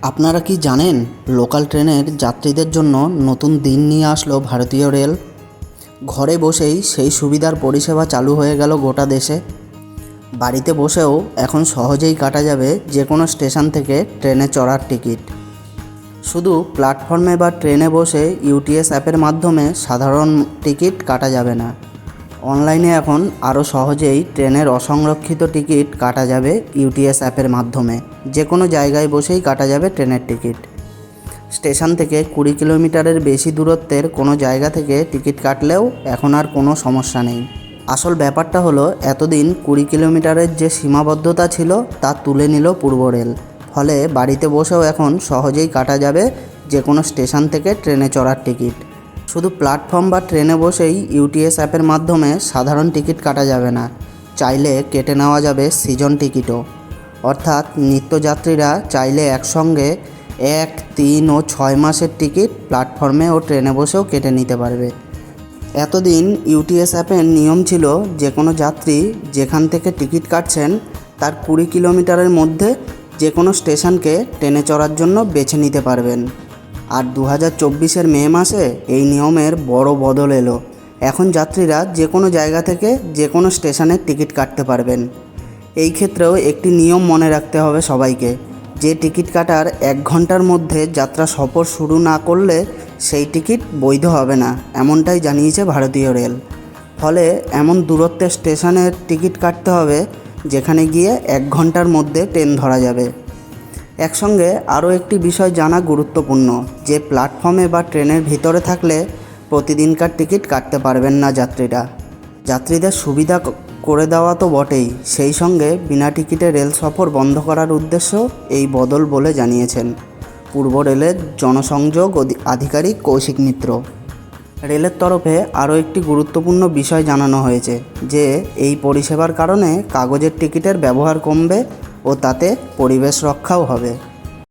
আপনারা কি জানেন লোকাল ট্রেনের যাত্রীদের জন্য নতুন দিন নিয়ে আসলো ভারতীয় রেল। ঘরে বসেই সেই সুবিধার পরিষেবা চালু হয়ে গেল গোটা দেশে। বাড়িতে বসেও এখন সহজেই কাটা যাবে যে কোনো স্টেশন থেকে ট্রেনে চড়ার টিকিট। শুধু প্ল্যাটফর্মে বা ট্রেনে বসে ইউটিএস অ্যাপের মাধ্যমে সাধারণ টিকিট কাটা যাবে না, অনলাইনে এখন আরও সহজেই ট্রেনের অসংরক্ষিত টিকিট কাটা যাবে ইউটিএস অ্যাপের মাধ্যমে। যে কোনো জায়গায় বসেই কাটা যাবে ট্রেনের টিকিট। স্টেশন থেকে 20 কিলোমিটারের বেশি দূরত্বের কোনো জায়গা থেকে টিকিট কাটলেও এখন আর কোনো সমস্যা নেই। আসল ব্যাপারটা হলো, এতদিন 20 কিলোমিটারের যে সীমাবদ্ধতা ছিল তা তুলে নিল পূর্ব রেল। ফলে বাড়িতে বসেও এখন সহজেই কাটা যাবে যে কোনো স্টেশন থেকে ট্রেনে চড়ার টিকিট। শুধু প্ল্যাটফর্ম বা ট্রেনে বসেই ইউটিএস অ্যাপের মাধ্যমে সাধারণ টিকিট কাটা যাবে না, চাইলে কেটে নেওয়া যাবে সিজন টিকিটও। অর্থাৎ নিত্যযাত্রীরা চাইলে একসঙ্গে 1, 3 ও 6 মাসের টিকিট প্ল্যাটফর্মে ও ট্রেনে বসেও কেটে নিতে পারবে। এতদিন ইউটিএস অ্যাপের নিয়ম ছিল, যে কোনো যাত্রী যেখান থেকে টিকিট কাটছেন তার 20 কিলোমিটারের মধ্যে যে কোনো স্টেশনকে ট্রেনে চড়ার জন্য বেছে নিতে পারবেন। আর 2024-এর মে মাসে এই নিয়মের বড় বদল এলো। এখন যাত্রীরা যে কোনো জায়গা থেকে যে কোনো স্টেশনের টিকিট কাটতে পারবেন। এই ক্ষেত্রেও একটি নিয়ম মনে রাখতে হবে সবাইকে, যে টিকিট কাটার 1 ঘন্টার মধ্যে যাত্রা সফর শুরু না করলে সেই টিকিট বৈধ হবে না, এমনটাই জানিয়েছে ভারতীয় রেল। ফলে এমন দূরত্বের স্টেশনের টিকিট কাটতে হবে যেখানে গিয়ে 1 ঘন্টার মধ্যে ট্রেন ধরা যাবে। একসঙ্গে আরও একটি বিষয় জানা গুরুত্বপূর্ণ, যে প্ল্যাটফর্মে বা ট্রেনের ভিতরে থাকলে প্রতিদিনকার টিকিট কাটতে পারবেন না যাত্রীরা। যাত্রীদের সুবিধা করে দেওয়া তো বটেই, সেই সঙ্গে বিনা টিকিটে রেল সফর বন্ধ করার উদ্দেশ্য এই বদল বলে জানিয়েছেন পূর্ব রেলের জনসংযোগ আধিকারিক কৌশিক মিত্র। রেলের তরফে আরও একটি গুরুত্বপূর্ণ বিষয় জানানো হয়েছে, যে এই পরিষেবার কারণে কাগজের টিকিটের ব্যবহার কমবে ও তাতে পরিবেশ রক্ষাও হবে।